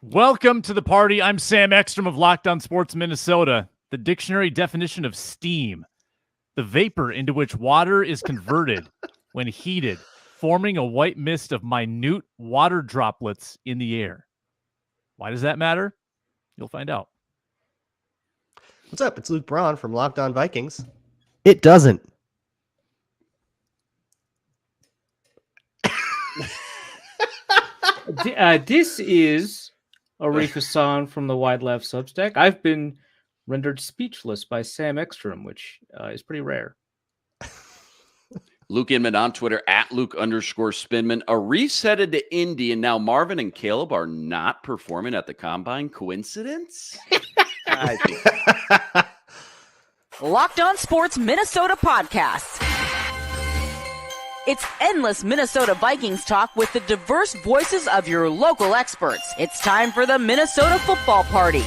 Welcome to the party. I'm Sam Ekstrom of Locked On Sports Minnesota. The dictionary definition of steam: the vapor into which water is converted when heated, forming a white mist of minute water droplets in the air. Why does that matter? You'll find out. What's up? It's Luke Braun from Locked On Vikings. It doesn't. This is Arif Hassan from the Wide Left Substack. I've been rendered speechless by Sam Ekstrom, which is pretty rare. Luke Inman on Twitter at Luke_Spinman. Arif's headed to Indy, and now Marvin and Caleb are not performing at the Combine. Coincidence? I think. Locked On Sports Minnesota Podcasts. It's endless Minnesota Vikings talk with the diverse voices of your local experts. It's time for the Minnesota Football Party.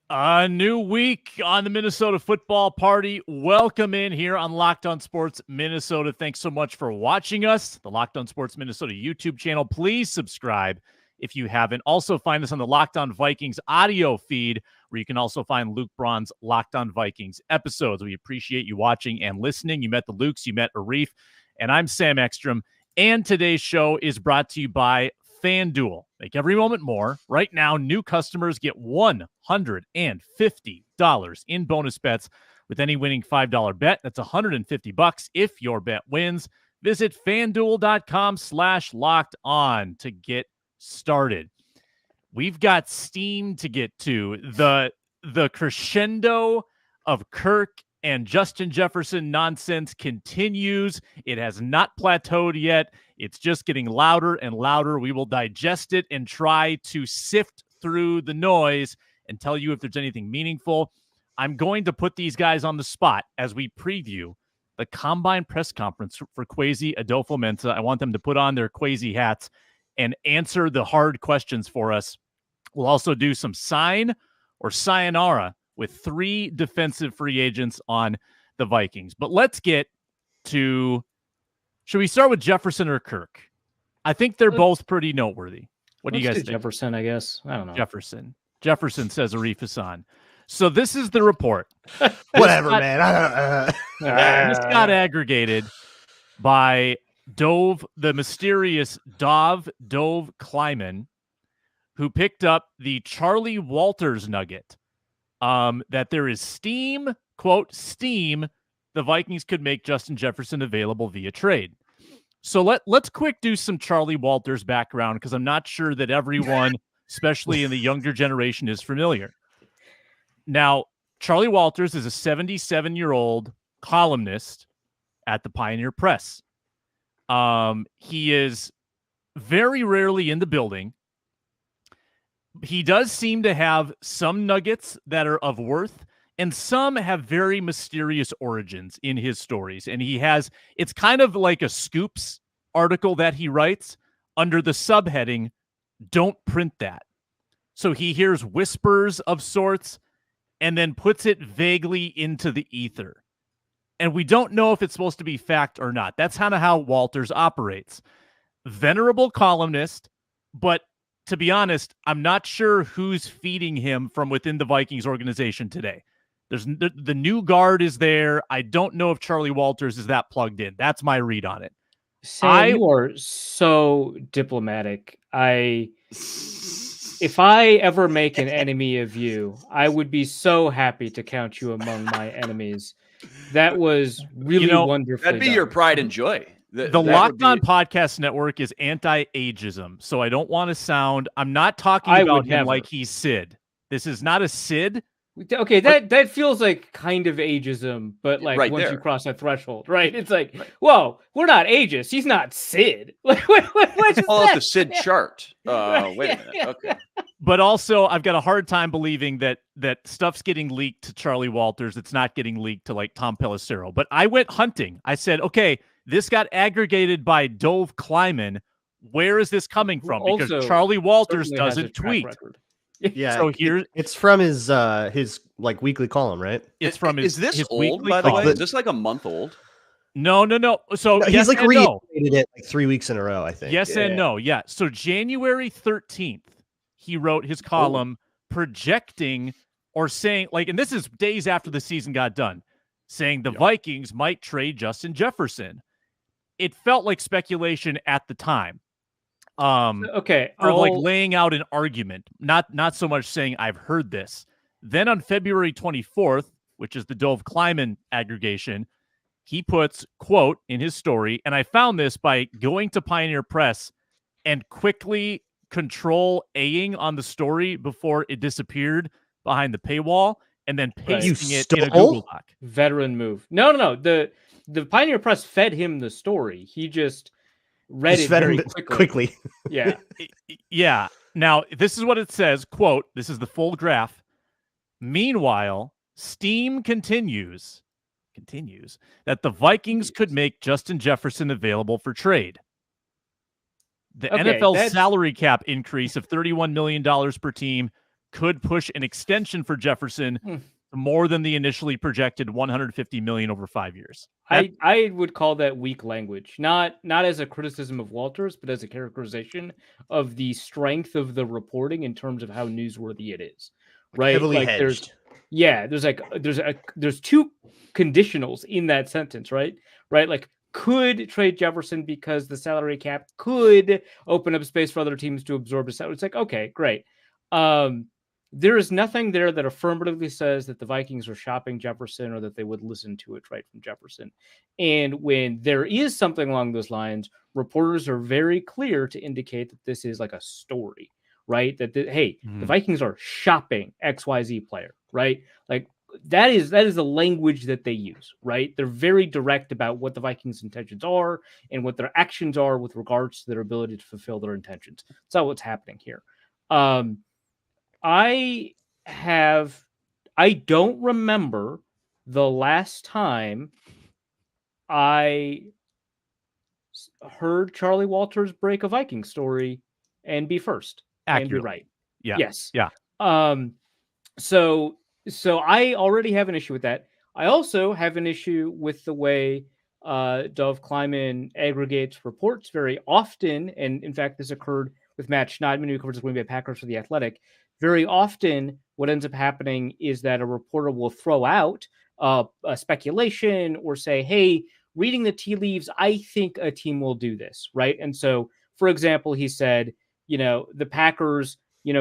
A new week on the Minnesota Football Party. Welcome in here on Locked On Sports Minnesota. Thanks so much for watching us. The Locked On Sports Minnesota YouTube channel. Please subscribe if you haven't. Also find us on the Locked On Vikings audio feed, where you can also find Luke Braun's Locked On Vikings episodes. We appreciate you watching and listening. You met the Lukes, you met Arif, and I'm Sam Ekstrom. And today's show is brought to you by FanDuel. Make every moment more. Right now, new customers get $150 in bonus bets with any winning $5 bet. That's $150 if your bet wins. Visit FanDuel.com/locked-on to get started. We've got steam to get to. The crescendo of Kirk and Justin Jefferson nonsense continues. It has not plateaued yet. It's just getting louder and louder. We will digest it and try to sift through the noise and tell you if there's anything meaningful. I'm going to put these guys on the spot as we preview the Combine press conference for Kwesi Adofo-Mensah. I want them to put on their Kwesi hats and answer the hard questions for us. We'll also do some sign or sayonara with 3 defensive free agents on the Vikings. But let's get to, should we start with Jefferson or Kirk? I think they're both pretty noteworthy. What do you guys think? Jefferson, I guess. I don't know. Jefferson, says Arif Hassan. So this is the report. Whatever, man. This got aggregated by the mysterious Dove Kleiman, who picked up the Charlie Walters nugget, that there is steam, quote, steam, the Vikings could make Justin Jefferson available via trade. So let's quick do some Charlie Walters background, because I'm not sure that everyone, especially in the younger generation, is familiar. Now, Charlie Walters is a 77-year-old columnist at the Pioneer Press. He is very rarely in the building. He does seem to have some nuggets that are of worth, and some have very mysterious origins in his stories. And it's kind of like a Scoops article that he writes under the subheading, "Don't print that." So he hears whispers of sorts and then puts it vaguely into the ether. And we don't know if it's supposed to be fact or not. That's kind of how Walters operates. Venerable columnist, but to be honest, I'm not sure who's feeding him from within the Vikings organization today. The new guard is there. I don't know if Charlie Walters is that plugged in. That's my read on it. Sam, you are so diplomatic. If I ever make an enemy of you, I would be so happy to count you among my enemies. That was really wonderful. That'd be your pride and joy. The Locked On Podcast Network is anti-ageism, so I don't want to sound... I'm not talking about him like he's Sid. This is not a Sid. Okay, that feels like kind of ageism, but like once you cross that threshold, right? It's like, whoa, we're not ageist. He's not Sid. What's Pull out the Sid chart. Wait a minute. Okay. But also, I've got a hard time believing that stuff's getting leaked to Charlie Walters. It's not getting leaked to like Tom Pelissero. But I went hunting. I said, okay, this got aggregated by Dove Kleiman. Where is this coming from? Because Also, Charlie Walters doesn't tweet. Yeah, so here it's from his like weekly column, right? It's from his. Is this his old? weekly By the way, column. is this like a month old? No. So No, yes he's like and no. reiterated it like 3 weeks in a row, I think. Yes and no. Yeah. So January 13th, he wrote his column projecting or saying, like, and this is days after the season got done, saying the Vikings might trade Justin Jefferson. It felt like speculation at the time. Okay. Sort of like laying out an argument, not so much saying I've heard this. Then on February 24th, which is the Dove Kleiman aggregation, he puts, quote, in his story, and I found this by going to Pioneer Press and quickly Control-A-ing on the story before it disappeared behind the paywall, and then pasting it in a Google Doc. Veteran move. No. The Pioneer Press fed him the story. He just read it very quickly. Yeah. Yeah. Now, this is what it says, quote, this is the full graph. Meanwhile, steam continues that the Vikings could make Justin Jefferson available for trade. The NFL salary cap increase of $31 million per team could push an extension for Jefferson to more than the initially projected $150 million over 5 years. I would call that weak language, not as a criticism of Walters, but as a characterization of the strength of the reporting in terms of how newsworthy it is. Right? Heavily like hedged. there's two conditionals in that sentence, right? Right? Like, could trade Jefferson because the salary cap could open up space for other teams to absorb his salary. It's like, okay, great. There is nothing there that affirmatively says that the Vikings are shopping Jefferson or that they would listen to it right from Jefferson. And when there is something along those lines, reporters are very clear to indicate that this is like a story, right? That, the Vikings are shopping XYZ player, right? Like, that is the language that they use, right? They're very direct about what the Vikings' intentions are and what their actions are with regards to their ability to fulfill their intentions. That's not what's happening here. I don't remember the last time I heard Charlie Walters break a Viking story and be first and be right. Yeah. Yes. Yeah. So I already have an issue with that. I also have an issue with the way Dove Kleiman aggregates reports very often. And in fact, this occurred with Matt Schneidman, who covers the Green Bay Packers for The Athletic. Very often, what ends up happening is that a reporter will throw out a speculation or say, hey, reading the tea leaves, I think a team will do this, right? And so, for example, he said, the Packers,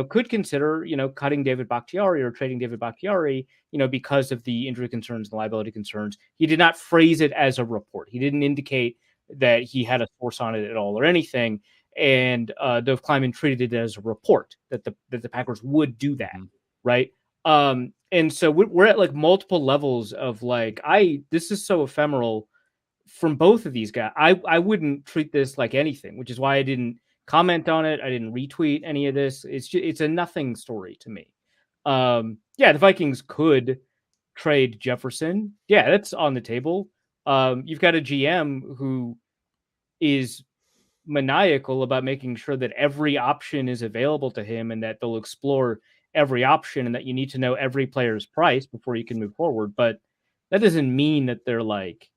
could consider, cutting David Bakhtiari or trading David Bakhtiari, because of the injury concerns and liability concerns. He did not phrase it as a report. He didn't indicate that he had a source on it at all or anything. And Dove Kleiman treated it as a report that the Packers would do that, right? And so we're at like multiple levels of like, this is so ephemeral from both of these guys. I wouldn't treat this like anything, which is why I didn't comment on it. I didn't retweet any of this. It's a nothing story to me. The Vikings could trade Jefferson. Yeah, that's on the table. You've got a GM who is maniacal about making sure that every option is available to him and that they'll explore every option and that you need to know every player's price before you can move forward. But that doesn't mean that they're like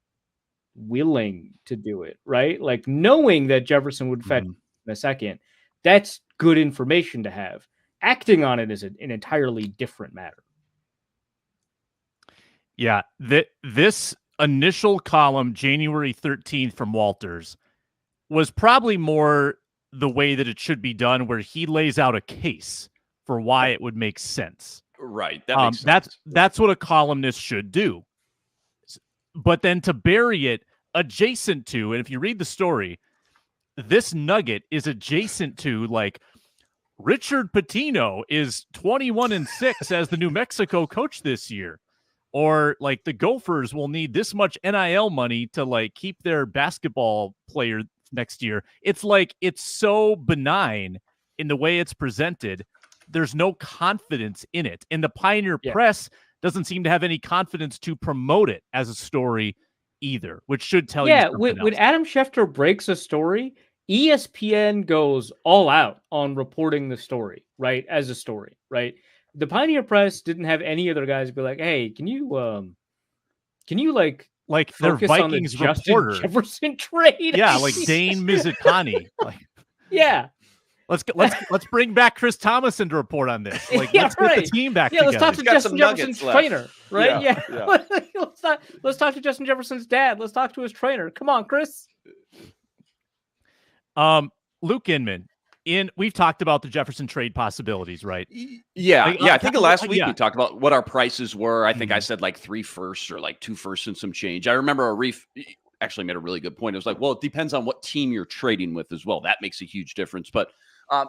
willing to do it, right? Like, knowing that Jefferson would fetch in a second, that's good information to have. Acting on it is an entirely different matter. Yeah, this initial column, January 13th from Walters, was probably more the way that it should be done, where he lays out a case for why it would make sense. Right. That makes sense. That's what a columnist should do. But then to bury it adjacent to, and if you read the story, this nugget is adjacent to, like, Richard Pitino is 21-6 as the New Mexico coach this year. Or like the Gophers will need this much NIL money to like keep their basketball player next year. It's like, it's so benign in the way it's presented. There's no confidence in it. And the Pioneer Press doesn't seem to have any confidence to promote it as a story either, which should tell you something else. When Adam Schefter breaks a story, ESPN goes all out on reporting the story, right? As a story, right? The Pioneer Press didn't have any other guys be like, hey, can you like like their Focus on the Vikings Justin reporter. Jefferson trade. Yeah, like Dane Mizutani. Like, Yeah. let's bring back Chris Thomason to report on this. Like, Yeah, let's get right. the team back Yeah, together. let's talk to He's got Justin some Jefferson's nuggets left. trainer, right? Yeah, Yeah. Let's talk to Justin Jefferson's dad. Let's talk to his trainer. Come on, Chris. Luke Inman. We've talked about the Jefferson trade possibilities, right? Yeah, Like, I think last week yeah. we talked about what our prices were. I think I said like 3 firsts or like 2 firsts and some change. I remember Arif actually made a really good point. It was like, well, it depends on what team you're trading with as well. That makes a huge difference. But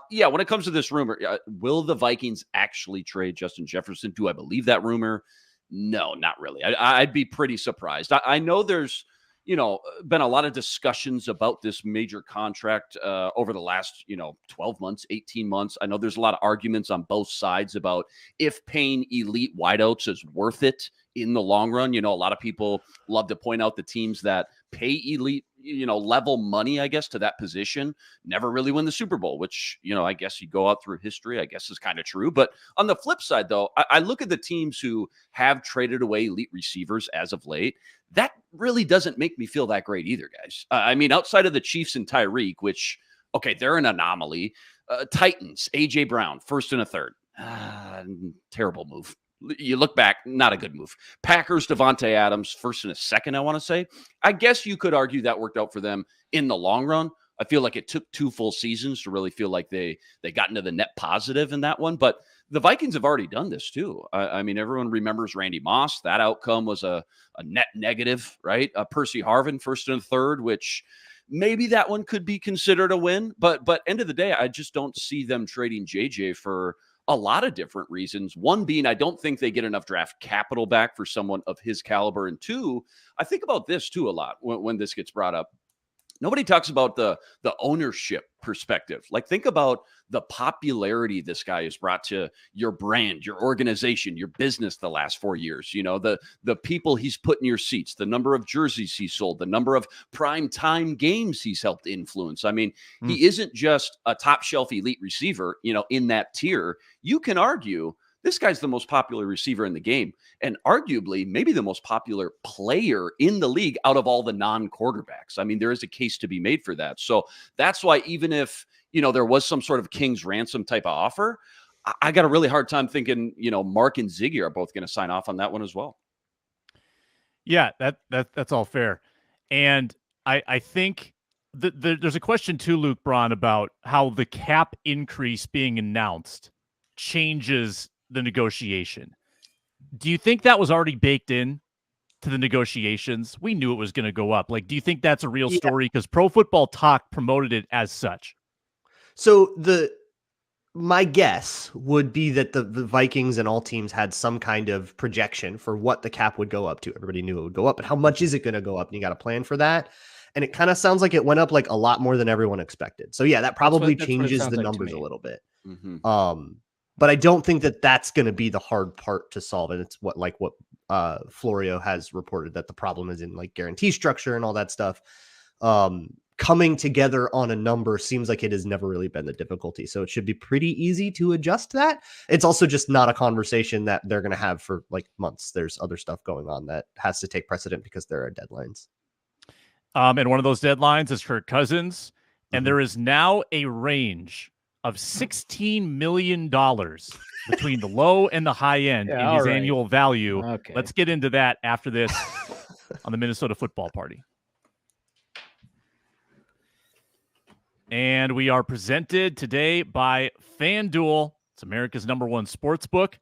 yeah, when it comes to this rumor, will the Vikings actually trade Justin Jefferson? Do I believe that rumor? No, not really. I'd be pretty surprised. I know there's been a lot of discussions about this major contract over the last 12 months, 18 months. I know there's a lot of arguments on both sides about if paying elite wideouts is worth it in the long run. A lot of people love to point out the teams that pay elite level money, I guess, to that position never really win the Super Bowl, which I guess you go out through history, I guess is kind of true. But on the flip side, though, I look at the teams who have traded away elite receivers as of late. That really doesn't make me feel that great either, guys. I mean, outside of the Chiefs and Tyreek, which, okay, they're an anomaly. Titans, A.J. Brown, first and a third. Terrible move. You look back, not a good move. Packers, Devontae Adams, first and a second, I want to say. I guess you could argue that worked out for them in the long run. I feel like it took 2 full seasons to really feel like they got into the net positive in that one. But the Vikings have already done this too. I mean, everyone remembers Randy Moss. That outcome was a net negative, right? Percy Harvin, first and third, which maybe that one could be considered a win. But end of the day, I just don't see them trading JJ for a lot of different reasons. One being, I don't think they get enough draft capital back for someone of his caliber. And 2, I think about this too a lot when this gets brought up. Nobody talks about the ownership perspective. Like, think about the popularity this guy has brought to your brand, your organization, your business the last 4 years. The people he's put in your seats, the number of jerseys he sold, the number of prime time games he's helped influence. I mean, he isn't just a top shelf elite receiver, in that tier. You can argue this guy's the most popular receiver in the game and arguably maybe the most popular player in the league out of all the non-quarterbacks. I mean, there is a case to be made for that. So that's why even if, there was some sort of king's ransom type of offer, I got a really hard time thinking, Mark and Ziggy are both going to sign off on that one as well. Yeah, that's all fair. And I think there's a question too, Luke Braun, about how the cap increase being announced changes the negotiation. Do you think that was already baked in to the negotiations? We knew it was going to go up. Like, do you think that's a real story? Because Pro Football Talk promoted it as such. So my guess would be that the Vikings and all teams had some kind of projection for what the cap would go up to. Everybody knew it would go up, but how much is it going to go up? And you got to plan for that. And it kind of sounds like it went up like a lot more than everyone expected. So yeah, that probably changes the numbers a little bit. Mm-hmm. But I don't think that that's going to be the hard part to solve. And it's what Florio has reported, that the problem is in like guarantee structure and all that stuff. Coming together on a number seems like it has never really been the difficulty. So it should be pretty easy to adjust that. It's also just not a conversation that they're going to have for like months. There's other stuff going on that has to take precedent because there are deadlines. And one of those deadlines is Kirk Cousins. And there is now a range of $16 million between the low and the high end in his annual value. Okay. Let's get into that after this on the Minnesota Football Party. And we are presented today by FanDuel. It's America's #1 sports book.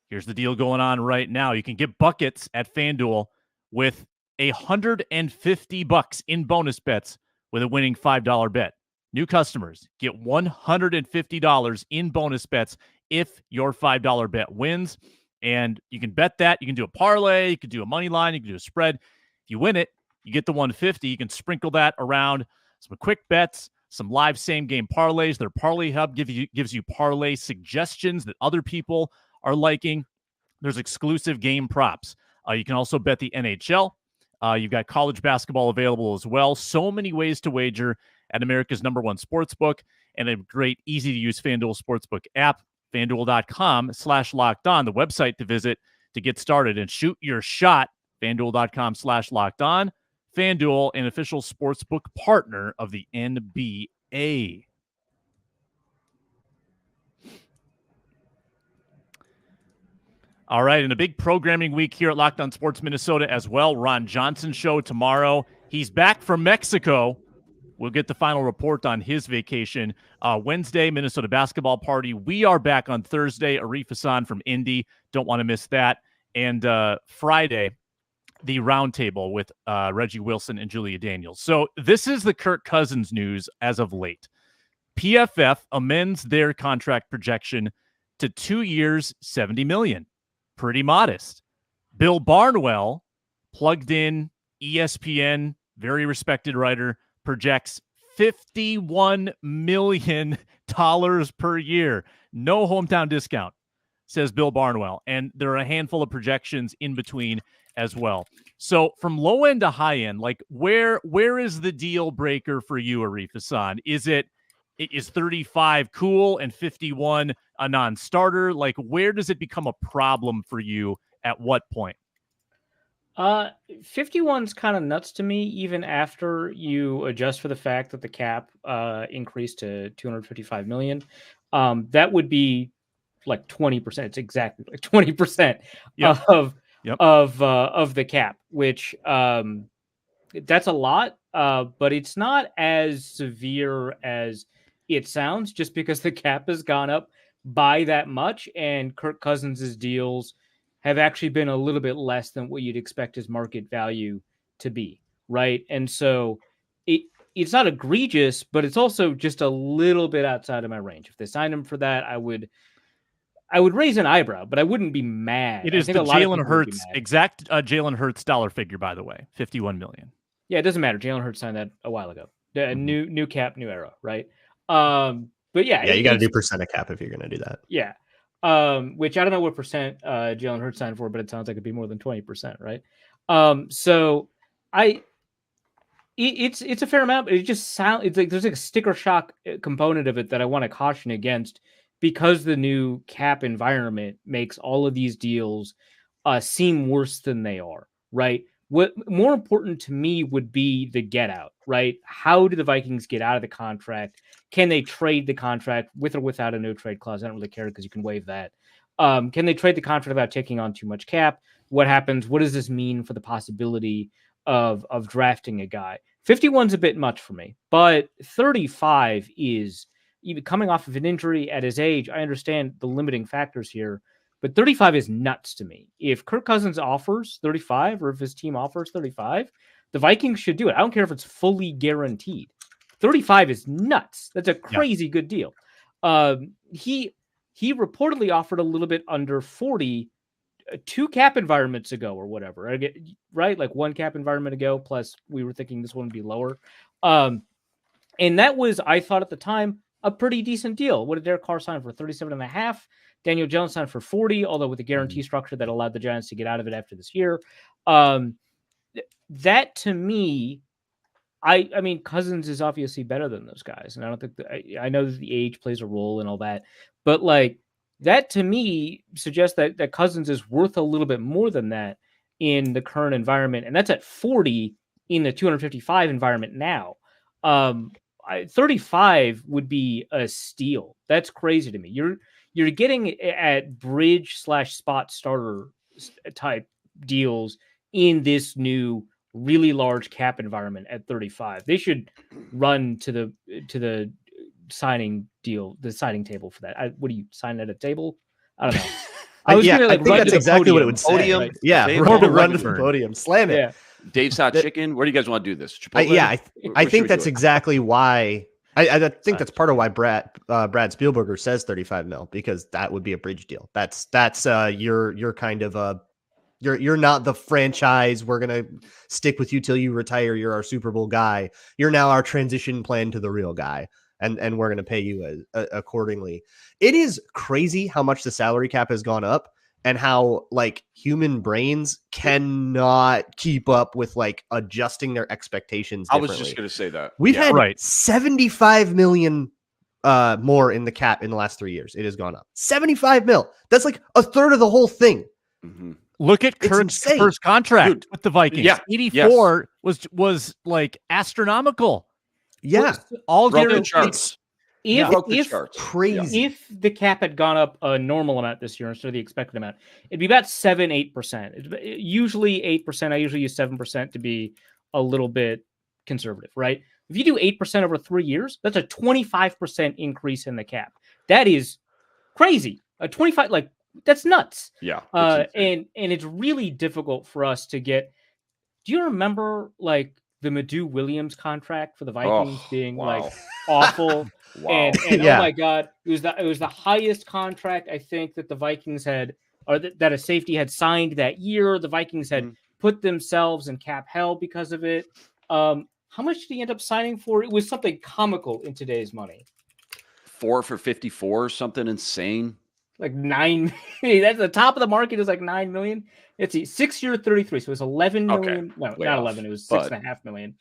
Here's the deal going on right now. You can get buckets at FanDuel with $150 in bonus bets with a winning $5 bet. New customers get $150 in bonus bets if your $5 bet wins. And you can bet that. You can do a parlay. You can do a money line. You can do a spread. If you win it, you get the $150. You can sprinkle that around some quick bets, some live same-game parlays. Their Parlay Hub gives you parlay suggestions that other people are liking. There's exclusive game props. You can also bet the NHL. You've got college basketball available as well. So many ways to wager at America's #1 sportsbook, and a great, easy-to-use FanDuel Sportsbook app, FanDuel.com/lockedon, the website to visit to get started and shoot your shot. FanDuel.com/locked-on. FanDuel, an official sportsbook partner of the NBA. All right, and a big programming week here at Locked On Sports Minnesota as well. Ron Johnson show tomorrow. He's back from Mexico. We'll get the final report on his vacation. Wednesday, Minnesota basketball party. We are back on Thursday. Arif Hassan from Indy. Don't want to miss that. And Friday, the roundtable with Reggie Wilson and Julia Daniels. So this is the Kirk Cousins news as of late. PFF amends their contract projection to 2 years, $70 million. Pretty modest. Bill Barnwell, plugged in ESPN, very respected writer, projects $51 million per year. No hometown discount, says Bill Barnwell. And there are a handful of projections in between as well. So from low end to high end, like where is the deal breaker for you, Arif Hassan? Is 35 cool and 51 a non-starter? Like, where does it become a problem for you at what point? 51's kind of nuts to me, even after you adjust for the fact that the cap increased to $255 million. That would be like 20%. It's exactly like 20% of the cap, which that's a lot, but it's not as severe as it sounds, just because the cap has gone up by that much, and Kirk Cousins' deals have actually been a little bit less than what you'd expect his market value to be, right? And so it's not egregious, but it's also just a little bit outside of my range. If they signed him for that, I would raise an eyebrow, but I wouldn't be mad. It is the Jalen Hurts, exact Jalen Hurts dollar figure, by the way, $51 million. Yeah, it doesn't matter. Jalen Hurts signed that a while ago. New cap, new era, right? But yeah, you got to do percent of cap if you're going to do that. Yeah. Which I don't know what percent Jalen Hurts signed for, but it sounds like it'd be more than 20%, right? So it's a fair amount, but it just it's like there's like a sticker shock component of it that I want to caution against, because the new cap environment makes all of these deals seem worse than they are, right? What more important to me would be the get out, right? How do the Vikings get out of the contract? Can they trade the contract with or without a no trade clause? I don't really care, because you can waive that. Can they trade the contract without taking on too much cap? What happens? What does this mean for the possibility of drafting a guy? 51's a bit much for me, but 35 is, even coming off of an injury at his age, I understand the limiting factors here, but 35 is nuts to me. If Kirk Cousins offers 35, or if his team offers 35, the Vikings should do it. I don't care if it's fully guaranteed. 35 is nuts. That's a crazy good deal. He reportedly offered a little bit under 40 2 cap environments ago or whatever, right? Like 1 cap environment ago, plus we were thinking this one would be lower. And that was, I thought at the time, a pretty decent deal. What did Derek Carr sign for? 37.5. Daniel Jones signed for 40, although with the guarantee structure that allowed the Giants to get out of it after this year. That to me, I mean, Cousins is obviously better than those guys. And I don't think I know that the age plays a role and all that, but like that to me suggests that Cousins is worth a little bit more than that in the current environment. And that's at 40 in the 255 environment now. 35 would be a steal. That's crazy to me. You're getting at bridge/spot starter type deals in this new really large cap environment at 35. They should run to the signing deal, the signing table for that. What do you sign at a table? I don't know. I think that's exactly what it would say. Podium, right? Yeah, run to the podium, slam it. Yeah. Dave's Hot Chicken. Where do you guys want to do this? I think that's exactly why. I think that's part of why Brad Spielberger says 35 mil, because that would be a bridge deal. That's you're kind of you're not the franchise. We're gonna stick with you till you retire. You're our Super Bowl guy. You're now our transition plan to the real guy, and we're gonna pay you accordingly. It is crazy how much the salary cap has gone up, and how like human brains cannot keep up with like adjusting their expectations differently. I was just going to say that. We've had 75 million more in the cap in the last 3 years. It has gone up 75 mil. That's like a third of the whole thing. Mm-hmm. Look at It's Kirk's insane. first contract Dude, with the Vikings. yeah, 84 was like astronomical. Yeah, All Broke the guaranteed. charts. If Broke the if charts. crazy. if the cap had gone up a normal amount this year instead of the expected amount, it'd be about 7-8%. Usually 8%. I usually use 7% to be a little bit conservative, right? If you do 8% over 3 years, that's a 25% increase in the cap. That is crazy. A 25, like that's nuts. Yeah. it's insane. And it's really difficult for us to get. Do you remember like the Madu Williams contract for the Vikings being like awful? Wow. And Yeah. oh my god, it was the highest contract I think that the Vikings had, or that a safety had signed that year. The Vikings had put themselves in cap hell because of it. How much did he end up signing for? It was something comical in today's money. 4 for 54, something insane. Like 9. That's the top of the market is like 9 million. It's 6-year 33, so it was 11 million. No, Way not off, 11. It was but- 6.5 million.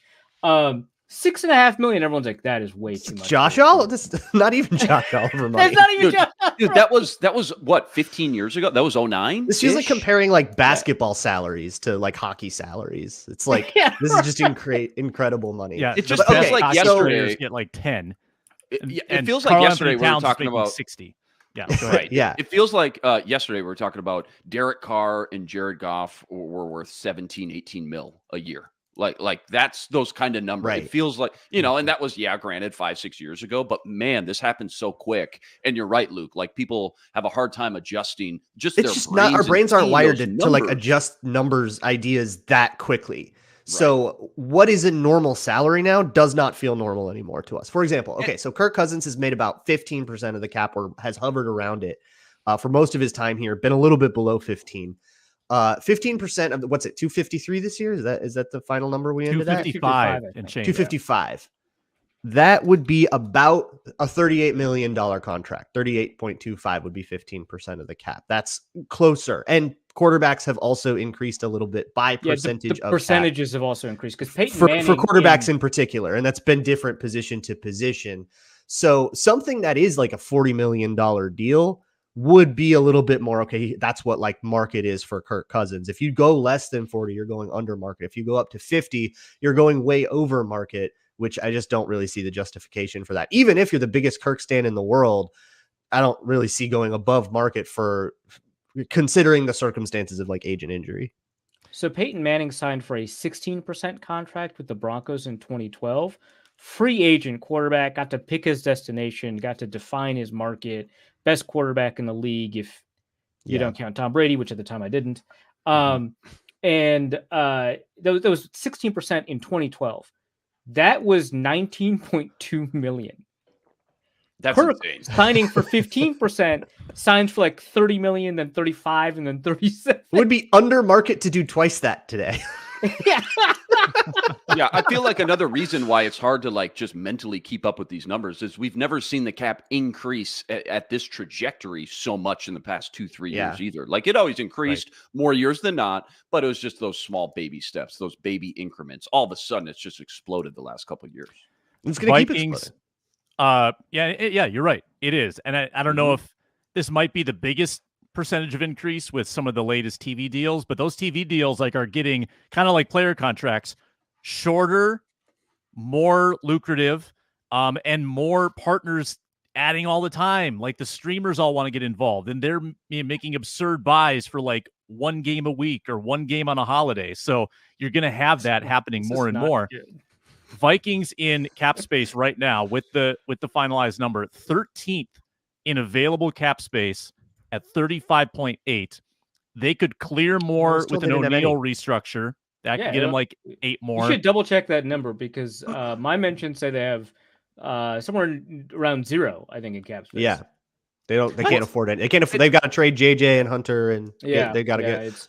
6.5 million. Everyone's like, that is way too much. Josh Oliver, this not even Josh Oliver money. That's not even Dude, Josh. Dude, that was what, 15 years ago? That was 09? This feels like comparing like basketball salaries to like hockey salaries. It's like Yeah, this is just incredible money. Yeah, It just the feels best like hockey yesterday- players get like 10. It feels like Karl-Anthony yesterday we were Towns is talking making about 60. Yeah, go ahead. right. Yeah. It feels like yesterday we were talking about Derek Carr and Jared Goff were worth 17, 18 mil a year. Like that's those kind of numbers. Right. It feels like, and that was, granted 5-6 years ago, but man, this happened so quick. And you're right, Luke, like people have a hard time adjusting It's their just not, our and brains aren't seeing wired those to like numbers. adjust numbers ideas that quickly. So what is a normal salary now does not feel normal anymore to us. For example, okay, so Kirk Cousins has made about 15% of the cap or has hovered around it for most of his time here, been a little bit below 15. 15% of the, what's it, 253 this year? Is that the final number we ended at? 255 and change. 255. That would be about a $38 million contract. 38.25 would be 15% of the cap. That's closer. And quarterbacks have also increased a little bit by percentage the of percentages cap. have also increased because Peyton For Manning quarterbacks in particular, and that's been different position to position. So something that is like a $40 million deal would be a little bit more, okay, that's what like market is for Kirk Cousins. If you go less than 40, you're going under market. If you go up to 50, you're going way over market, which I just don't really see the justification for that. Even if you're the biggest Kirk stan in the world, I don't really see going above market for considering the circumstances of like age and injury. So Peyton Manning signed for a 16% contract with the Broncos in 2012. Free agent quarterback, got to pick his destination, got to define his market. Best quarterback in the league if you don't count Tom Brady, which at the time I didn't. And that was 16% in 2012. That was 19.2 million. That's Kirk insane. signing for 15%, signs for like 30 million, then 35, and then 37. It would be under market to do twice that today. Yeah. Yeah, I feel like another reason why it's hard to like just mentally keep up with these numbers is we've never seen the cap increase at this trajectory so much in the past 2-3 years either. Like it always increased more years than not, but it was just those small baby steps, those baby increments. All of a sudden, it's just exploded the last couple of years. It's going to keep Vikings. exploding. Yeah, you're right. It is, and I don't know if this might be the biggest percentage of increase with some of the latest TV deals, but those TV deals like are getting kind of like player contracts, shorter, more lucrative, and more partners adding all the time. Like the streamers all want to get involved, and they're making absurd buys for like one game a week or one game on a holiday. So you're going to have that happening more and more. Good. Vikings in cap space right now with the finalized number 13th in available cap space at 35.8. They could clear more with an O'Neal restructure. That could get him like 8 more. You should double check that number because my mentions say they have somewhere around 0, I think, in cap space. Yeah. They can't afford it. They've got to trade JJ and Hunter, and they got to get.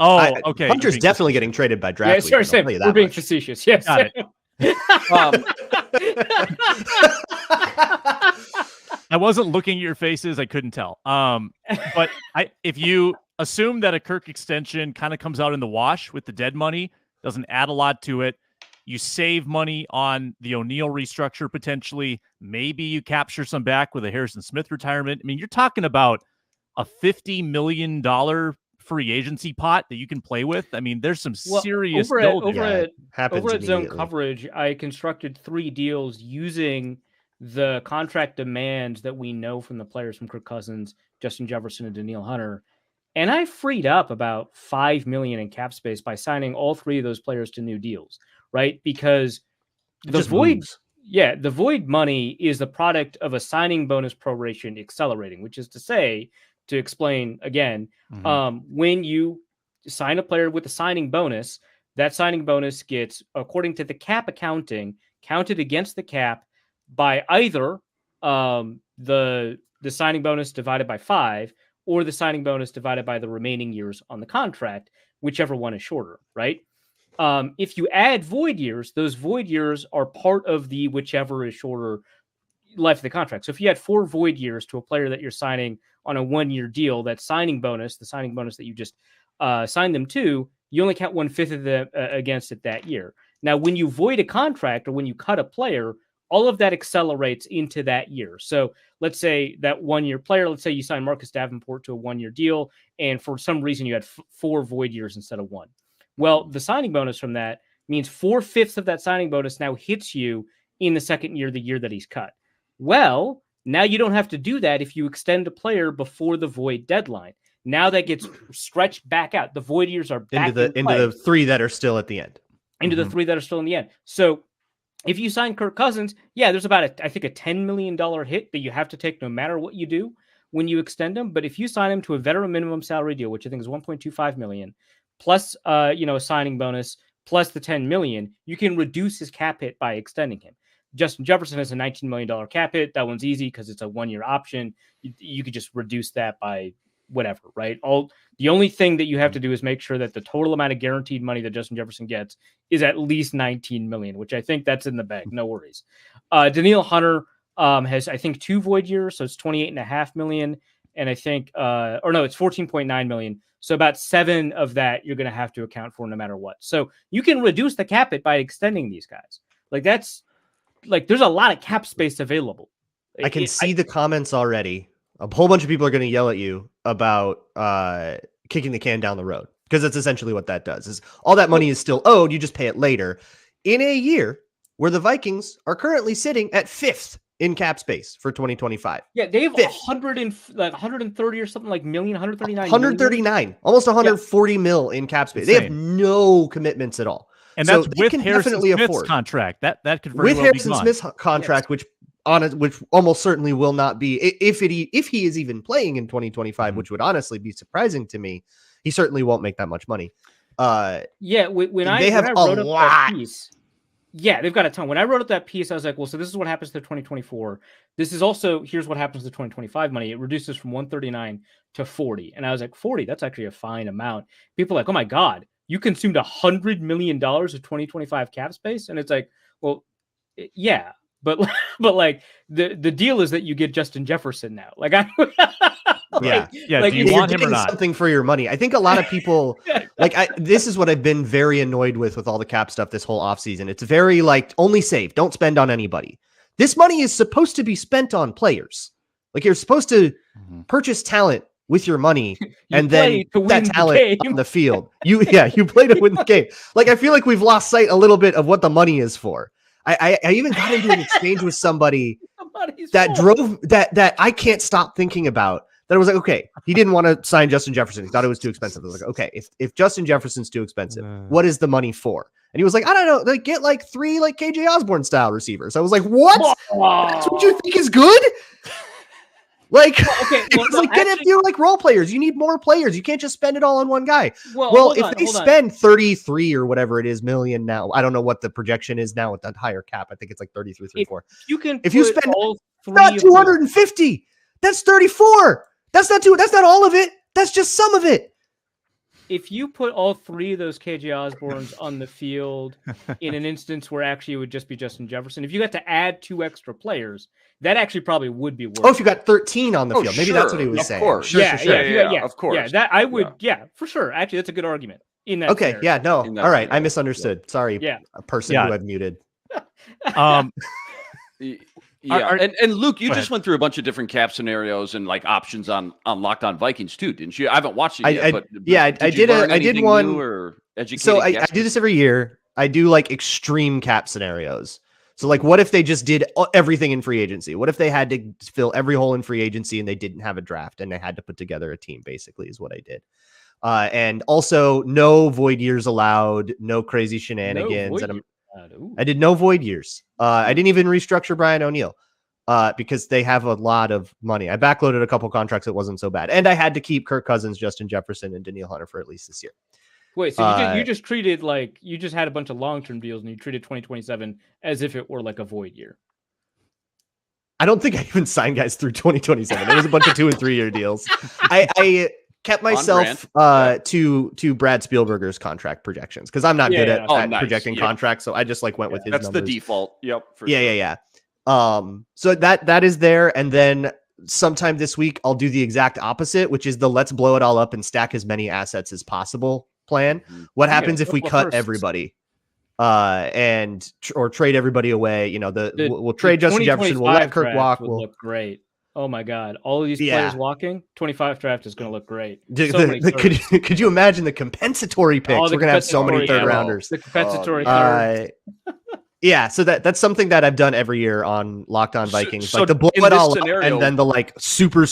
Okay. Hunter's definitely getting traded by draft. Yeah, sorry, we're being facetious. Yes. Got it. I wasn't looking at your faces. I couldn't tell. But if you assume that a Kirk extension kind of comes out in the wash with the dead money, doesn't add a lot to it, you save money on the O'Neal restructure potentially. Maybe you capture some back with a Harrison Smith retirement. I mean, you're talking about a $50 million free agency pot that you can play with. I mean, there's some serious over building. at Zone Coverage, I constructed 3 deals using the contract demands that we know from the players, from Kirk Cousins, Justin Jefferson, and Danielle Hunter. And I freed up about $5 million in cap space by signing all 3 of those players to new deals, right? Because the void money is the product of a signing bonus proration accelerating, which is to say, to explain again, when you sign a player with a signing bonus, that signing bonus gets, according to the cap accounting, counted against the cap by either the signing bonus divided by 5 or the signing bonus divided by the remaining years on the contract, whichever one is shorter, right? If you add void years, those void years are part of the whichever is shorter life of the contract. So if you had 4 void years to a player that you're signing on a 1-year deal, that signing bonus, the signing bonus that you just signed them to, you only count 1/5 of them against it that year. Now, when you void a contract or when you cut a player, all of that accelerates into that year. So let's say that 1-year player, let's say you sign Marcus Davenport to a 1-year deal, and for some reason you had 4 void years instead of 1. Well, the signing bonus from that means 4/5 of that signing bonus now hits you in the second year, the year that he's cut. Well, now you don't have to do that if you extend a player before the void deadline. Now that gets stretched back out. The void years are back into the 3 that are still at the end. Into the 3 that are still in the end. So if you sign Kirk Cousins, there's about I think a $10 million hit that you have to take no matter what you do when you extend him. But if you sign him to a veteran minimum salary deal, which I think is $1.25 million, plus a signing bonus, plus the $10 million, you can reduce his cap hit by extending him. Justin Jefferson has a $19 million cap hit. That one's easy because it's a 1-year option. You could just reduce that by whatever, right? The only thing that you have to do is make sure that the total amount of guaranteed money that Justin Jefferson gets is at least $19 million, which I think that's in the bag. No worries. Danielle Hunter has, I think, 2 void years, so it's $28.5 million. And I think, it's $14.9 million. So about 7 of that you're going to have to account for no matter what. So you can reduce the cap hit by extending these guys. There's a lot of cap space available. I can see the comments already. A whole bunch of people are going to yell at you about kicking the can down the road, because that's essentially what that does. Is all that money is still owed, you just pay it later in a year where the Vikings are currently sitting at 5th in cap space for 2025. Yeah, they have 130 or something like million, 139, almost 140 mil in cap space. Insane. They have no commitments at all. And that's with Harrison Smith's contract. That could very well Harrison Smith's contract, which almost certainly will not be, if he is even playing in 2025, which would honestly be surprising to me. He certainly won't make that much money. When I wrote up that piece, they've got a ton. When I wrote up that piece, I was like, well, so this is what happens to 2024. This is also, here's what happens to 2025 money. It reduces from 139 to 40. And I was like, 40, that's actually a fine amount. People are like, oh my God, you consumed $100 million of 2025 cap space. And it's like, well, yeah, but like the deal is that you get Justin Jefferson now. Do you want him or not? Something for your money. I think a lot of people this is what I've been very annoyed with all the cap stuff this whole offseason. It's very only save, don't spend on anybody. This money is supposed to be spent on players. You're supposed to purchase talent with your money and then that talent on the field. You play to win the game. I feel like we've lost sight a little bit of what the money is for. I even got into an exchange with somebody that I can't stop thinking about. That I was like, okay, he didn't want to sign Justin Jefferson. He thought it was too expensive. I was like, okay, if Justin Jefferson's too expensive, what is the money for? And he was like, I don't know, get 3 KJ Osborne style receivers. I was like, what? That's what you think is good? Get a few role players. You need more players. You can't just spend it all on one guy. If they spend 33 or whatever it is million now, I don't know what the projection is now with that higher cap. I think it's 33, 34. If you spend not 250, that's 34. That's not all of it. That's just some of it. If you put all 3 of those KJ Osbornes on the field in an instance where actually it would just be Justin Jefferson, if you got to add 2 extra players, that actually probably would be worth it. Oh, if you got 13 on the field. Maybe that's what he was saying. Course. Sure. Of course. Yeah, that I would, for sure. Actually, that's a good argument. In that okay, scenario. All right, I misunderstood. Sorry, a person who I've muted. Yeah, and Luke, you just went through a bunch of different cap scenarios and like options on Locked On Vikings too, didn't you? I haven't watched it yet, but I did one. Or so I do this every year. I do like extreme cap scenarios. So like, what if they just did everything in free agency? What if they had to fill every hole in free agency and they didn't have a draft and they had to put together a team? Basically, is what I did. And also, no void years allowed. No crazy shenanigans. I did no void years. I didn't even restructure Brian O'Neill because they have a lot of money. I backloaded a couple contracts. It wasn't so bad. And I had to keep Kirk Cousins, Justin Jefferson, and Danielle Hunter for at least this year. Wait, so you just treated like you just had a bunch of long-term deals and you treated 2027 as if it were like a void year. I don't think I even signed guys through 2027. There was a bunch of 2 and 3 year deals. I kept myself to Brad Spielberger's contract projections because I'm not good at projecting contracts. So I just like went with his That's numbers. the default. Yep. Yeah. So that is there. And then sometime this week, I'll do the exact opposite, which is the let's blow it all up and stack as many assets as possible plan. What happens if we cut everybody or trade everybody away? We'll trade Justin Jefferson. We'll let Kirk walk. Will look great. Oh my God! All of these players walking. 25 draft is going to look great. Could you imagine the compensatory picks? We're going to have so many third rounders. The compensatory third. Yeah, so that's something that I've done every year on Locked On Vikings, so like to blow it all up and then the like super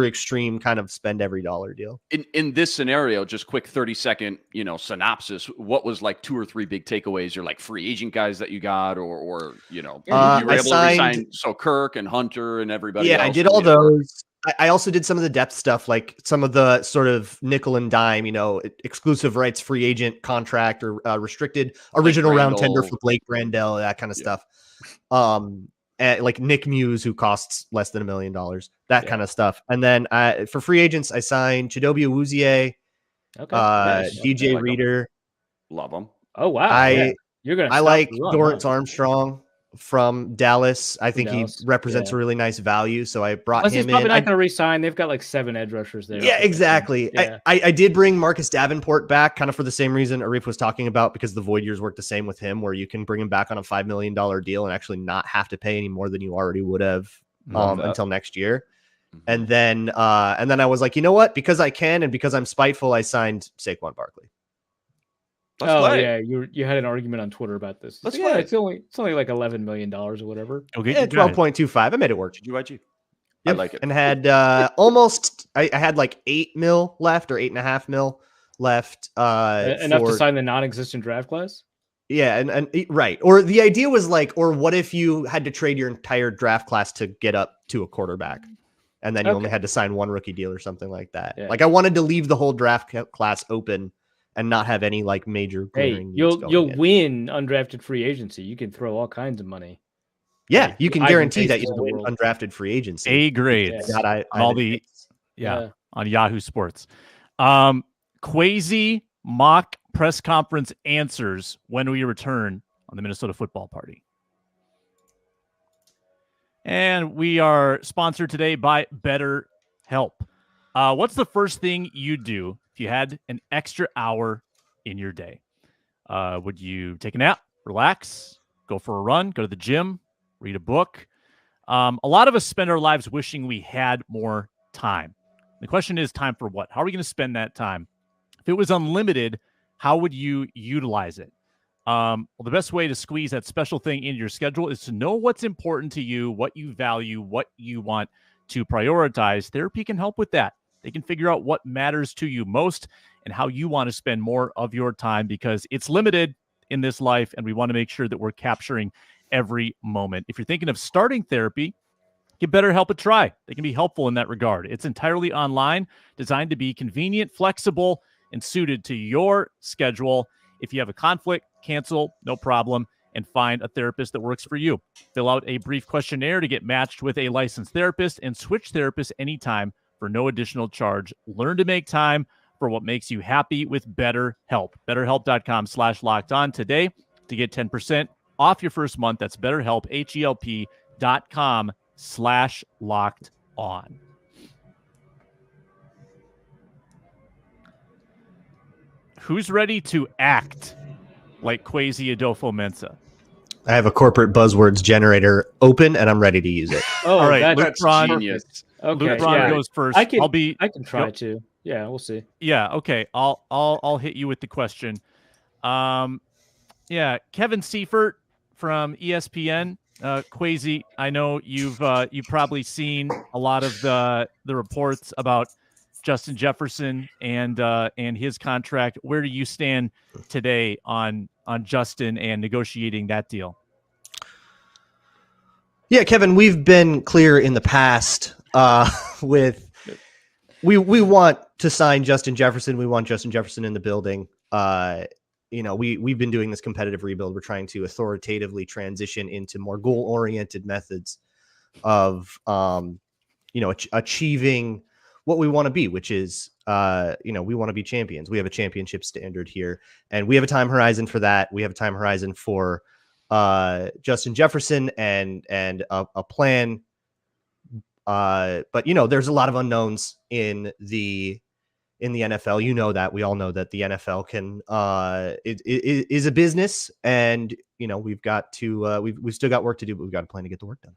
extreme kind of spend every dollar deal. In this scenario, just quick 30-second, synopsis. What was like 2 or 3 big takeaways or like free agent guys that you got, or you were able to resign Kirk and Hunter and everybody. Yeah, else I did all those. I also did some of the depth stuff, like some of the sort of nickel and dime, exclusive rights, free agent contract or restricted original round tender for Blake Brandel, that kind of stuff. And like Nick Muse, who costs less than $1 million, that kind of stuff. And then for free agents, I signed Chidobe Awuzie, DJ Reader. Love them. Oh, wow. I like Dorrance Armstrong from Dallas. I think he represents a really nice value, so I brought him in. He's probably not going to resign. They've got like 7 edge rushers there. Yeah, exactly. Yeah. I did bring Marcus Davenport back kind of for the same reason Arif was talking about, because the void years work the same with him, where you can bring him back on a $5 million deal and actually not have to pay any more than you already would have until next year. And then I was like, you know what? Because I can and because I'm spiteful, I signed Saquon Barkley. Yeah, you had an argument on Twitter about this. It's only like $11 million or whatever. Okay, 12.25. I made it work. UIG. Yep. I like it. And had almost. I had like 8 mil left or 8.5 mil left. Enough to sign the non-existent draft class. Yeah, and right. Or the idea was like, or what if you had to trade your entire draft class to get up to a quarterback, and then you only had to sign 1 rookie deal or something like that. Yeah. Like I wanted to leave the whole draft class open and not have any like major. You'll win undrafted free agency. You can throw all kinds of money. Yeah, you can guarantee that you'll win undrafted free agency. A grades on Yahoo Sports. Kwesi mock press conference answers when we return on the Minnesota Football Party. And we are sponsored today by BetterHelp. What's the first thing you do if you had an extra hour in your day? Would you take a nap, relax, go for a run, go to the gym, read a book? A lot of us spend our lives wishing we had more time. The question is, time for what? How are we going to spend that time? If it was unlimited, how would you utilize it? Well, the best way to squeeze that special thing into your schedule is to know what's important to you, what you value, what you want to prioritize. Therapy can help with that. They can figure out what matters to you most and how you want to spend more of your time, because it's limited in this life, and we want to make sure that we're capturing every moment. If you're thinking of starting therapy, give BetterHelp a try. They can be helpful in that regard. It's entirely online, designed to be convenient, flexible, and suited to your schedule. If you have a conflict, cancel, no problem, and find a therapist that works for you. Fill out a brief questionnaire to get matched with a licensed therapist and switch therapists anytime for no additional charge. Learn to make time for what makes you happy with BetterHelp. BetterHelp.com/lockedon today to get 10% off your first month. That's BetterHelp, HELP.com/lockedon. Who's ready to act like Kwesi Adofo-Mensah? I have a corporate buzzwords generator open, and I'm ready to use it. Oh, All right, that's Luke Braun. genius. Okay, Luke Braun yeah. goes first. I can try Go- to. Yeah, we'll see. Yeah, okay. I'll hit you with the question. Yeah, Kevin Seifert from ESPN. Kwesi, I know you've probably seen a lot of the reports about Justin Jefferson and his contract. Where do you stand today on Justin and negotiating that deal? Yeah, Kevin, we've been clear in the past with we want to sign Justin Jefferson. We want Justin Jefferson in the building. We've been doing this competitive rebuild. We're trying to authoritatively transition into more goal-oriented methods of achieving what we want to be, which is we want to be champions. We have a championship standard here, and we have a time horizon for that. We have a time horizon for Justin Jefferson and a plan. But there's a lot of unknowns in the NFL. You know that. We all know that the NFL is a business, and we've got to we've still got work to do, but we've got a plan to get the work done.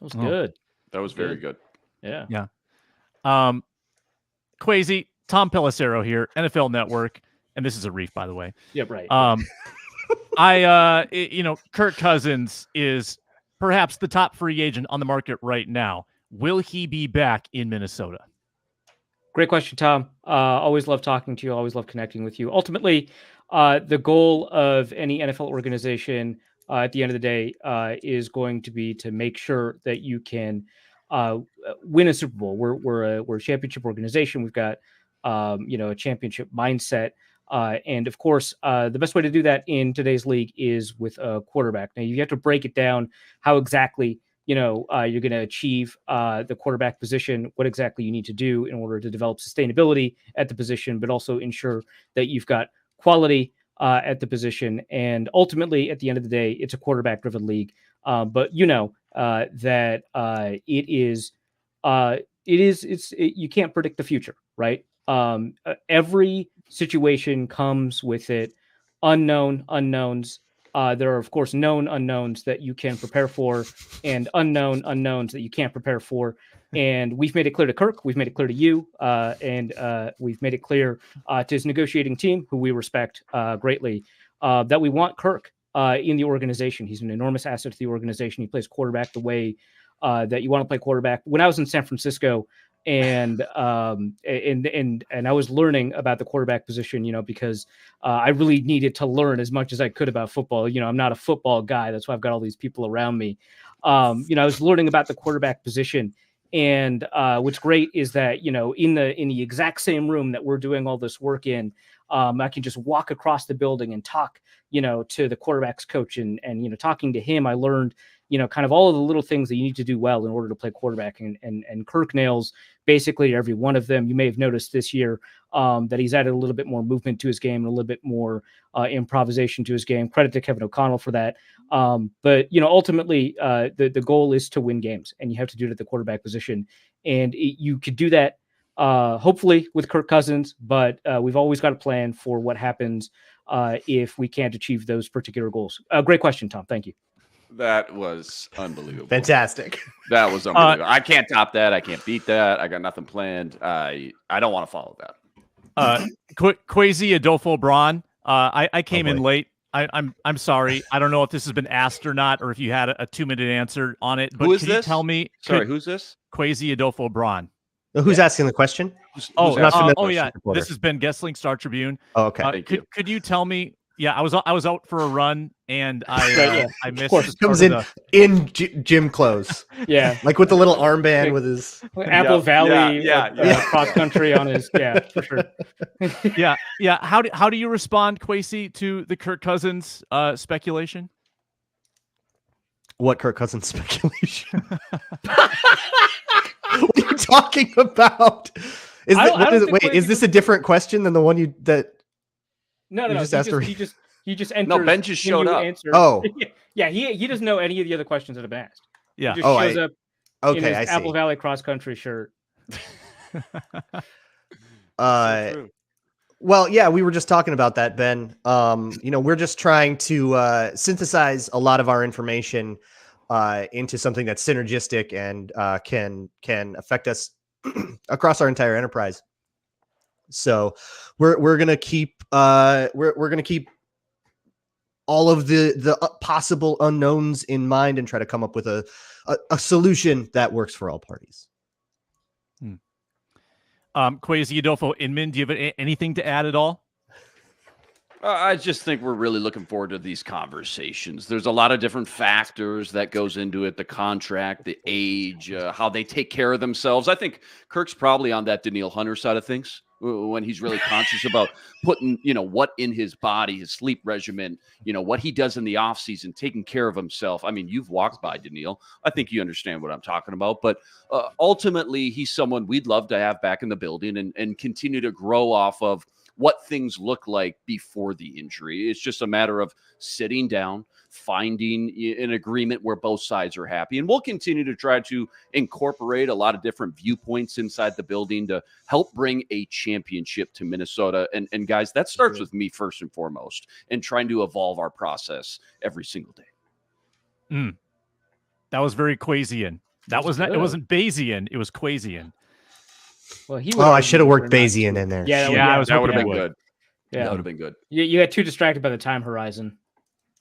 That was good. That was very good. Yeah. Kwesi, Tom Pelissero here, NFL Network, and this is a reef, by the way. Yeah, right. Kirk Cousins is perhaps the top free agent on the market right now. Will he be back in Minnesota? Great question, Tom. Always love talking to you. Always love connecting with you. Ultimately, the goal of any NFL organization at the end of the day is going to be to make sure that you can win a Super Bowl. We're a championship organization. We've got a championship mindset. And of course, the best way to do that in today's league is with a quarterback. Now you have to break it down how exactly you're going to achieve the quarterback position, what exactly you need to do in order to develop sustainability at the position, but also ensure that you've got quality at the position. And ultimately, at the end of the day, it's a quarterback-driven league. But that you can't predict the future, right? Every situation comes with it unknowns. There are, of course, known unknowns that you can prepare for and unknown unknowns that you can't prepare for. And we've made it clear to Kirk, we've made it clear to you, and we've made it clear to his negotiating team, who we respect greatly, that we want Kirk in the organization. He's an enormous asset to the organization. He plays quarterback the way that you want to play quarterback. When I was in San Francisco, and I was learning about the quarterback position, because I really needed to learn as much as I could about football. I'm not a football guy. That's why I've got all these people around me. I was learning about the quarterback position, and what's great is that in the exact same room that we're doing all this work in, I can just walk across the building and talk, to the quarterback's coach, and talking to him, I learned kind of all of the little things that you need to do well in order to play quarterback. And Kirk nails basically every one of them. You may have noticed this year that he's added a little bit more movement to his game and a little bit more improvisation to his game. Credit to Kevin O'Connell for that. But ultimately, the goal is to win games, and you have to do it at the quarterback position. And you could do that hopefully with Kirk Cousins, but we've always got a plan for what happens if we can't achieve those particular goals. Great question, Tom. Thank you. That was unbelievable. Fantastic. That was unbelievable. I can't top that. I can't beat that. I got nothing planned. I don't want to follow that. Kwesi Adofo-Mensah. I came in late. I'm sorry. I don't know if this has been asked or not, or if you had a 2-minute answer on it. But who is can this? You tell me? Sorry, who's this? Kwesi Adofo-Mensah. Who's asking the question? Yeah. This has been Gessling, Star Tribune. Oh, okay. Could you tell me? Yeah, I was out for a run, and I missed. Of course, comes in gym clothes. Yeah, like with the little armband with his Apple Valley cross country on his. Yeah, for sure. yeah. How do you respond, Kwesi, to the Kirk Cousins speculation? What Kirk Cousins speculation? What are you talking about? Is this a different question than the one that? No. He just entered. No, Ben just showed up. Answer. Oh, yeah. He doesn't know any of the other questions that have been asked. Yeah. He just shows up. Okay, in his I see. Apple Valley cross country shirt. Well, yeah, we were just talking about that, Ben. We're just trying to synthesize a lot of our information into something that's synergistic and can affect us across our entire enterprise. So we're gonna keep we're gonna keep all of the possible unknowns in mind and try to come up with a solution that works for all parties. Kwesi Adofo-Mensah, do you have anything to add at all? I just think we're really looking forward to these conversations. There's a lot of different factors that goes into it: the contract, the age, how they take care of themselves. I think Kirk's probably on that Daniil Hunter side of things when he's really conscious about putting, what in his body, his sleep regimen, what he does in the offseason, taking care of himself. I mean, you've walked by Daniil. I think you understand what I'm talking about. But ultimately, he's someone we'd love to have back in the building and continue to grow off of what things look like before the injury. It's just a matter of sitting down, finding an agreement where both sides are happy. And we'll continue to try to incorporate a lot of different viewpoints inside the building to help bring a championship to Minnesota. And guys, that starts with me first and foremost, and trying to evolve our process every single day. That was very Quasian. That was not, it wasn't Bayesian, it was Quasian. Well, I should have worked Bayesian in there. Yeah, that would have been good. Yeah, that would have been good. You got too distracted by the time horizon.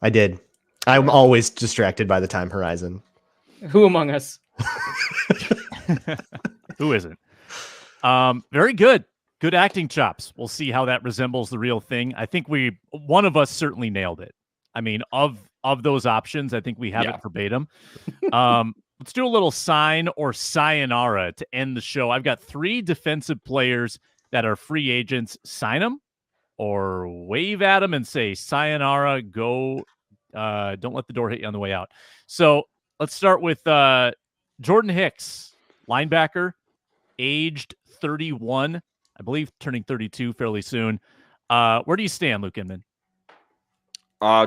I did. I'm always distracted by the time horizon. Who among us? Who isn't? Very good. Good acting chops. We'll see how that resembles the real thing. I think one of us certainly nailed it. I mean, of those options, I think we have it verbatim. Let's do a little sign or sayonara to end the show. I've got 3 defensive players that are free agents. Sign them or wave at them and say sayonara, go. Don't let the door hit you on the way out. So let's start with Jordan Hicks, linebacker, aged 31, I believe turning 32 fairly soon. Where do you stand, Luke Inman?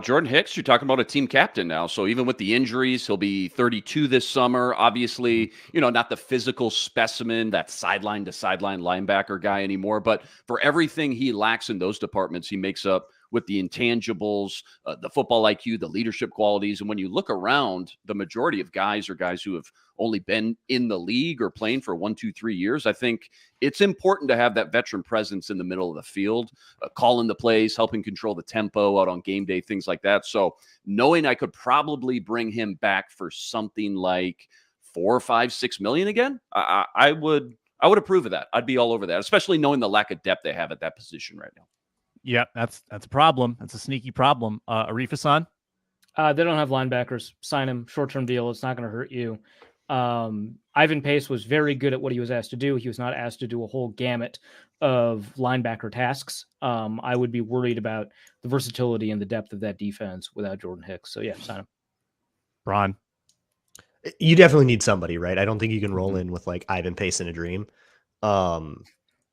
Jordan Hicks, you're talking about a team captain now. So even with the injuries, he'll be 32 this summer. Obviously, not the physical specimen, that sideline to sideline linebacker guy anymore. But for everything he lacks in those departments, he makes up with the intangibles, the football IQ, the leadership qualities. And when you look around, the majority of guys are guys who have only been in the league or playing for 1, 2, 3 years. I think it's important to have that veteran presence in the middle of the field, calling the plays, helping control the tempo out on game day, things like that. So knowing I could probably bring him back for something like $4 or $5, $6 million again, I would approve of that. I'd be all over that, especially knowing the lack of depth they have at that position right now. Yep, that's a problem. That's a sneaky problem. Arif-Hassan? They don't have linebackers. Sign him. Short-term deal. It's not going to hurt you. Ivan Pace was very good at what he was asked to do. He was not asked to do a whole gamut of linebacker tasks. I would be worried about the versatility and the depth of that defense without Jordan Hicks. So, yeah, sign him. Braun? You definitely need somebody, right? I don't think you can roll in with like Ivan Pace in a dream,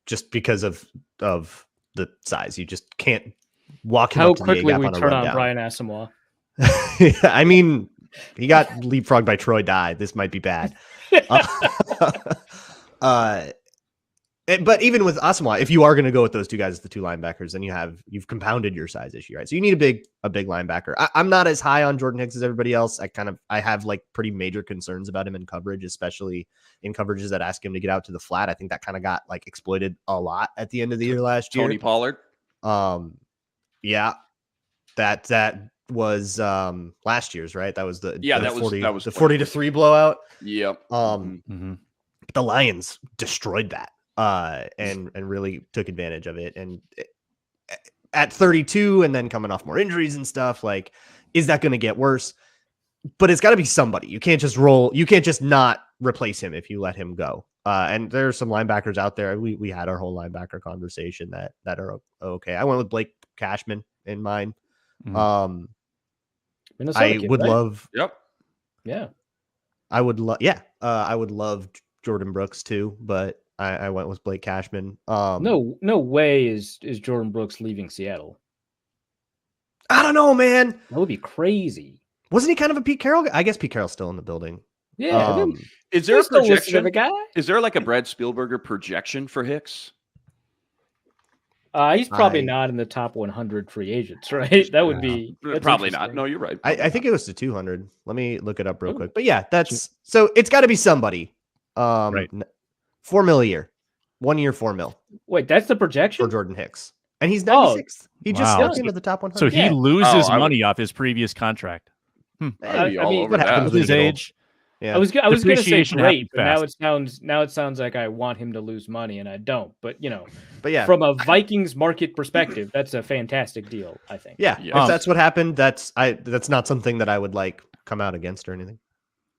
just because of the size. You just can't walk him How up to the quickly A-gap we on a turn on rundown. Brian Asamoah. I mean, he got leapfrogged by Troy Dye. This might be bad. But even with Asamoah, if you are going to go with those 2 guys as the 2 linebackers, then you've compounded your size issue, right? So you need a big linebacker. I'm not as high on Jordan Hicks as everybody else. I have like pretty major concerns about him in coverage, especially in coverages that ask him to get out to the flat. I think that kind of got like exploited a lot at the end of the year last year. Tony Pollard. Yeah, that was last year's, right? That was the 40-3 blowout. Yep. The Lions destroyed that and really took advantage of it. And at 32 and then coming off more injuries and stuff, like, is that going to get worse? But it's got to be somebody. You can't just not replace him if you let him go. And there are some linebackers out there. We had our whole linebacker conversation that are okay. I went with Blake Cashman in mind. I would love. Yep. Yeah. I would love. Yeah. I would love Jordan Brooks too, but I went with Blake Cashman. No way is Jordan Brooks leaving Seattle. I don't know, man. That would be crazy. Wasn't he kind of a Pete Carroll guy? I guess Pete Carroll's still in the building. Yeah. Is there a projection? The guy? Is there like a Brad Spielberger projection for Hicks? He's probably not in the top 100 free agents, right? That would be probably not. No, you're right. I think it was to 200. Let me look it up real quick. But yeah, so it's got to be somebody. Right. $4 million a year, 1 year, $4 million. Wait, that's the projection for Jordan Hicks, and he's 96th. He just snuck into the top 100. So he loses money off his previous contract. I'd be all over what happens with his age? Yeah. I was going to say great, but fast. now it sounds like I want him to lose money, and I don't. But yeah, from a Vikings market perspective, that's a fantastic deal, I think. Yeah, if that's what happened, that's not something that I would like come out against or anything.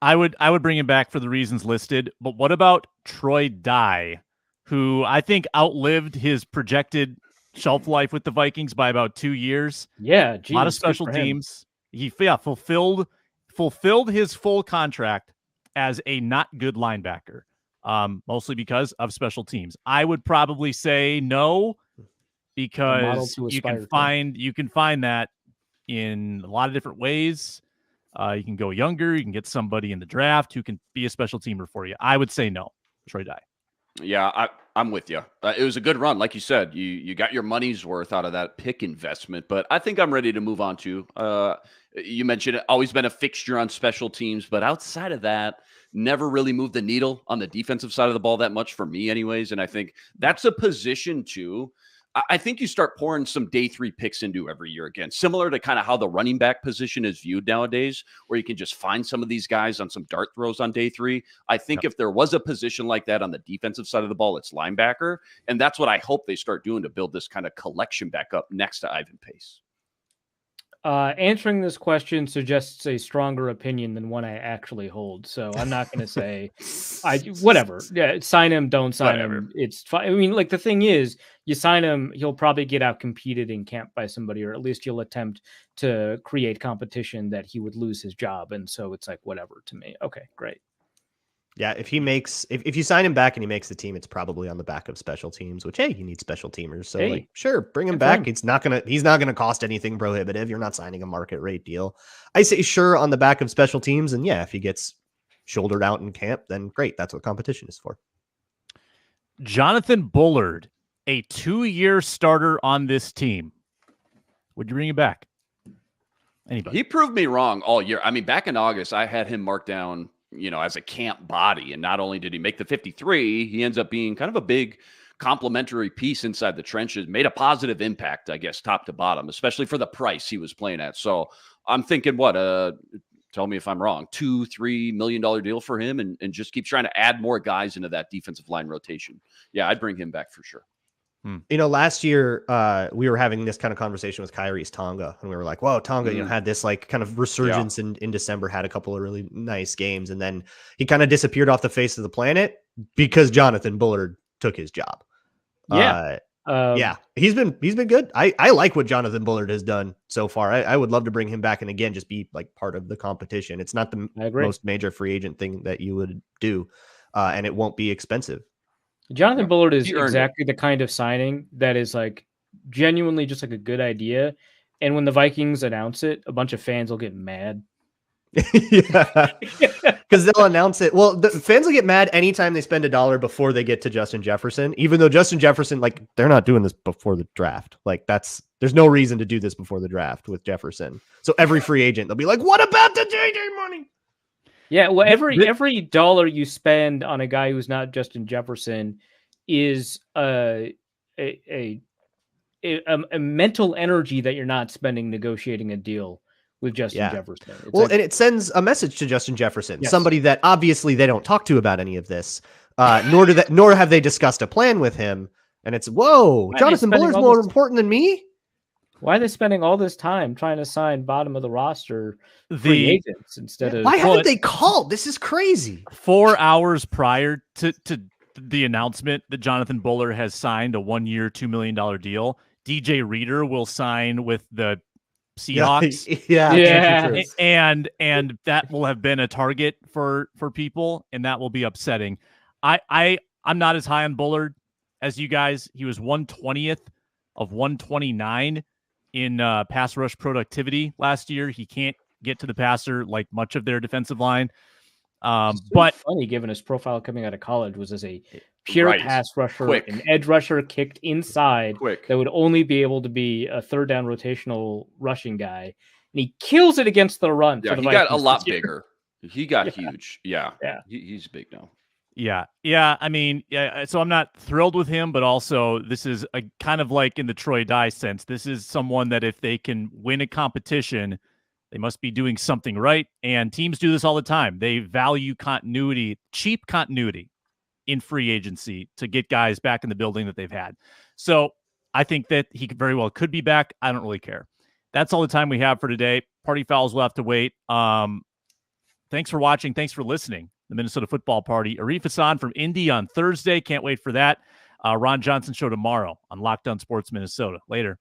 I would bring him back for the reasons listed. But what about Troy Dye, who I think outlived his projected shelf life with the Vikings by about 2 years? Yeah, a lot of special teams. He fulfilled his full contract as a not good linebacker, mostly because of special teams. I would probably say no, because you can find that in a lot of different ways. You can go younger. You can get somebody in the draft who can be a special teamer for you. I would say no, Troy Dye. Yeah, I'm with you. It was a good run. Like you said, you got your money's worth out of that pick investment, but I think I'm ready to move on to, you mentioned it, always been a fixture on special teams, but outside of that, never really moved the needle on the defensive side of the ball that much for me anyways. And I think that's a position too. I think you start pouring some day 3 picks into every year again, similar to kind of how the running back position is viewed nowadays, where you can just find some of these guys on some dart throws on day 3. I think if there was a position like that on the defensive side of the ball, it's linebacker. And that's what I hope they start doing to build this kind of collection back up next to Ivan Pace. Answering this question suggests a stronger opinion than one I actually hold. So I'm not going to say whatever. Yeah, sign him, don't sign him. It's fine. I mean, like, the thing is, you sign him, he'll probably get out competed in camp by somebody, or at least you'll attempt to create competition that he would lose his job. And so it's like, whatever to me. Okay, great. Yeah, if you sign him back and he makes the team, it's probably on the back of special teams, which, hey, you need special teamers. So like, sure, bring him back. He's not gonna cost anything prohibitive. You're not signing a market rate deal. I say sure on the back of special teams, and yeah, if he gets shouldered out in camp, then great. That's what competition is for. Jonathan Bullard, a 2-year starter on this team. Would you bring him back? Anybody? He proved me wrong all year. I mean, back in August, I had him marked down, as a camp body. And not only did he make the 53, he ends up being kind of a big complementary piece inside the trenches, made a positive impact, I guess, top to bottom, especially for the price he was playing at. So I'm thinking, tell me if I'm wrong, $2-3 million deal for him, and just keep trying to add more guys into that defensive line rotation. Yeah, I'd bring him back for sure. Last year, we were having this kind of conversation with Kyrie's Tonga, and we were like, whoa, Tonga, had this like kind of resurgence in December, had a couple of really nice games, and then he kind of disappeared off the face of the planet because Jonathan Bullard took his job. He's been good. I like what Jonathan Bullard has done so far. I would love to bring him back and again just be like part of the competition. It's not the most major free agent thing that you would do, and it won't be expensive. Jonathan Bullard is exactly the kind of signing that is like genuinely just like a good idea. And when the Vikings announce it, a bunch of fans will get mad. Yeah, because they'll announce it. Well, the fans will get mad anytime they spend $1 before they get to Justin Jefferson, even though Justin Jefferson, like, they're not doing this before the draft. Like, there's no reason to do this before the draft with Jefferson. So every free agent, they'll be like, what about the JJ money? Yeah, well, every dollar you spend on a guy who's not Justin Jefferson is a mental energy that you're not spending negotiating a deal with Justin Jefferson. And it sends a message to Justin Jefferson, somebody that obviously they don't talk to about any of this, nor have they discussed a plan with him. And it's, whoa, Jonathan Bullard's more important than me. Why are they spending all this time trying to sign bottom of the roster free agents instead of? Why haven't they called? This is crazy. 4 hours prior to the announcement that Jonathan Bullard has signed a 1-year, $2 million deal, DJ Reader will sign with the Seahawks. And that will have been a target for people, and that will be upsetting. I'm not as high on Bullard as you guys. He was 120th of 129 in pass rush productivity last year. He can't get to the passer like much of their defensive line. But funny, given his profile coming out of college was as a pure Right. pass rusher, Quick. an edge rusher kicked inside Quick. that would only be able to be a third down rotational rushing guy. And he kills it against the run. Yeah, for the he got a Vikings lot this year. bigger. He got Yeah. huge. Yeah. Yeah. He's big now. Yeah. I mean, so I'm not thrilled with him, but also this is a kind of like in the Troy Dye sense. This is someone that if they can win a competition, they must be doing something right. And teams do this all the time. They value continuity, cheap continuity in free agency to get guys back in the building that they've had. So I think that he very well could be back. I don't really care. That's all the time we have for today. Party fouls will have to wait. Thanks for watching. Thanks for listening. The Minnesota Football Party. Arif Hassan from Indy on Thursday. Can't wait for that. Ron Johnson show tomorrow on Locked On Sports Minnesota. Later.